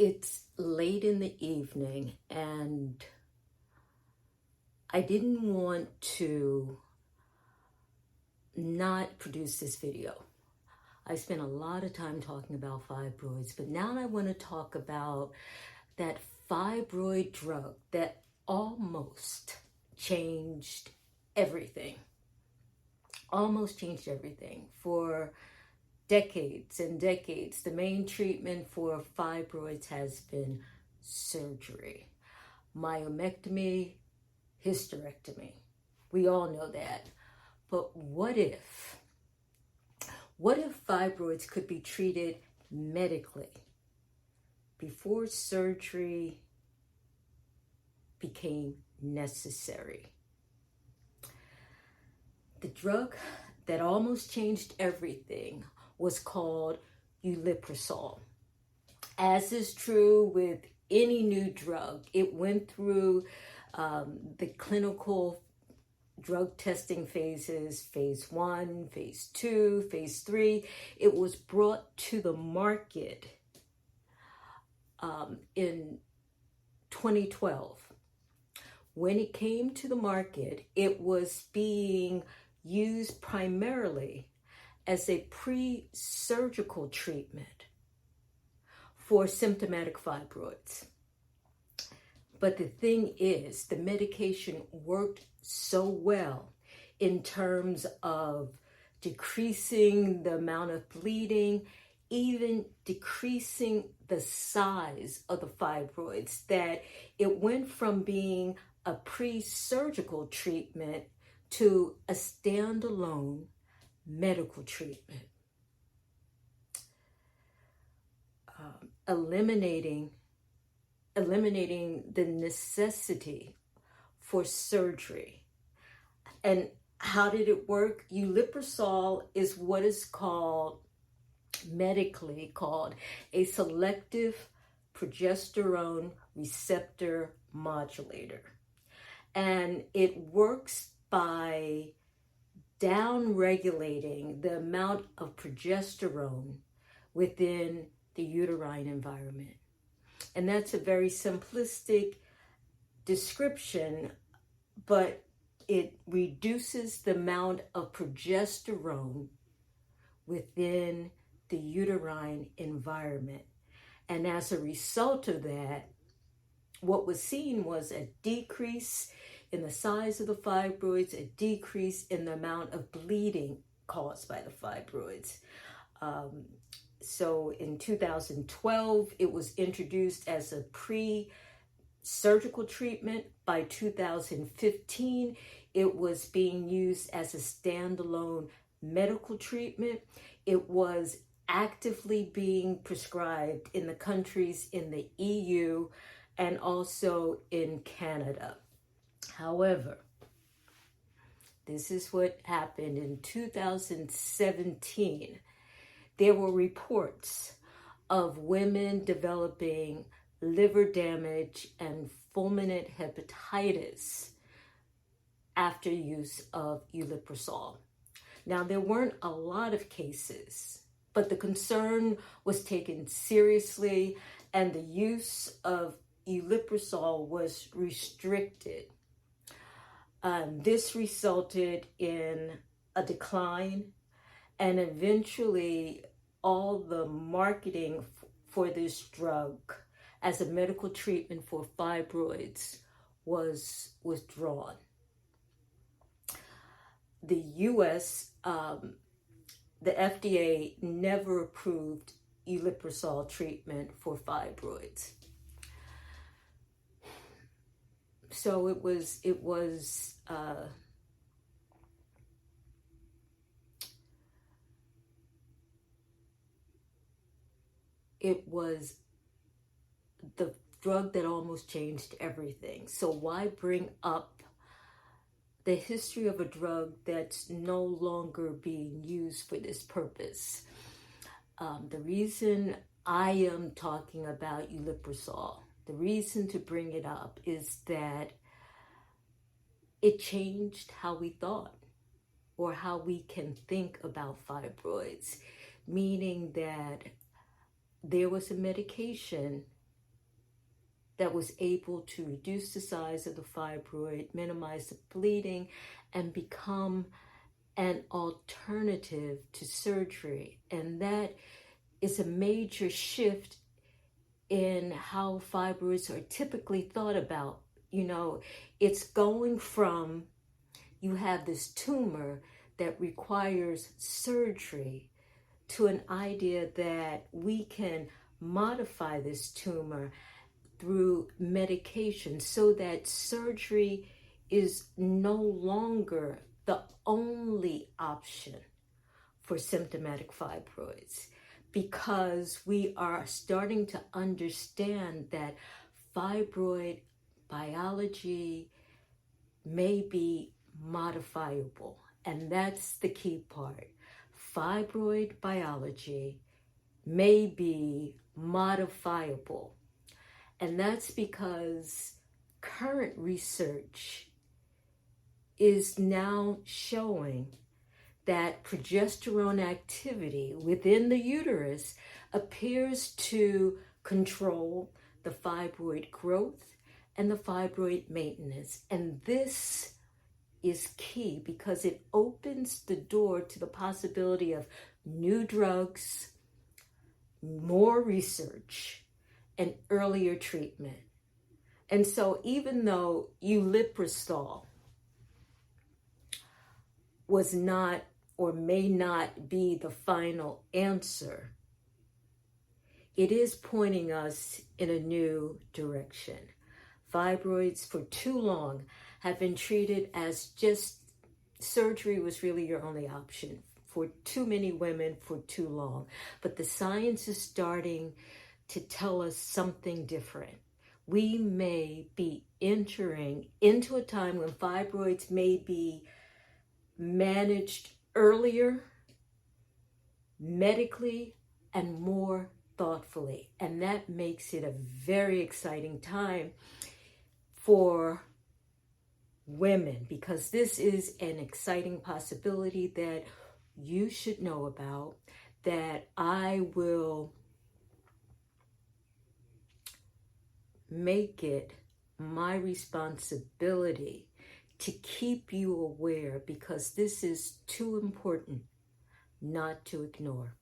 It's late in the evening and I didn't want to not produce this video. I spent a lot of time talking about fibroids, but now I want to talk about that fibroid drug that almost changed everything. Almost changed everything. For decades and decades, the main treatment for fibroids has been surgery. Myomectomy, hysterectomy. We all know that. But what if fibroids could be treated medically before surgery became necessary? The drug that almost changed everything was called uliprisol. As is true with any new drug, it went through the clinical drug testing phases, phase 1, phase 2, phase 3. It was brought to the market in 2012. When it came to the market, it was being used primarily as a pre-surgical treatment for symptomatic fibroids. But the thing is, the medication worked so well in terms of decreasing the amount of bleeding, even decreasing the size of the fibroids, that it went from being a pre-surgical treatment to a standalone medical treatment, eliminating the necessity for surgery. And how did it work? Uliprisol is what is medically called a selective progesterone receptor modulator. And it works by down-regulating the amount of progesterone within the uterine environment. And that's a very simplistic description, but it reduces the amount of progesterone within the uterine environment. And as a result of that, what was seen was a decrease in the size of the fibroids, a decrease in the amount of bleeding caused by the fibroids. So in 2012, it was introduced as a pre-surgical treatment. By 2015, it was being used as a standalone medical treatment. It was actively being prescribed in the countries in the EU and also in Canada. However, this is what happened in 2017. There were reports of women developing liver damage and fulminant hepatitis after use of uliprisol. Now, there weren't a lot of cases, but the concern was taken seriously and the use of uliprisol was restricted. This resulted in a decline, and eventually all the marketing for this drug as a medical treatment for fibroids was withdrawn. The US, the FDA never approved uliprisol treatment for fibroids. So it was the drug that almost changed everything. So why bring up the history of a drug that's no longer being used for this purpose? The reason I am talking about uliprisol, the reason to bring it up is that it changed how we thought or how we can think about fibroids, meaning that there was a medication that was able to reduce the size of the fibroid, minimize the bleeding, and become an alternative to surgery. And that is a major shift in how fibroids are typically thought about. You know, it's going from, you have this tumor that requires surgery, to an idea that we can modify this tumor through medication so that surgery is no longer the only option for symptomatic fibroids, because we are starting to understand that fibroid biology may be modifiable. And that's the key part. Fibroid biology may be modifiable. And that's because current research is now showing that progesterone activity within the uterus appears to control the fibroid growth and the fibroid maintenance. And this is key because it opens the door to the possibility of new drugs, more research, and earlier treatment. And so even though ulipristal was not or may not be the final answer, it is pointing us in a new direction. Fibroids for too long have been treated as just surgery was really your only option for too many women for too long. But the science is starting to tell us something different. We may be entering into a time when fibroids may be managed earlier, medically, and more thoughtfully. And that makes it a very exciting time for women, because this is an exciting possibility that you should know about, that I will make it my responsibility to keep you aware, because this is too important not to ignore.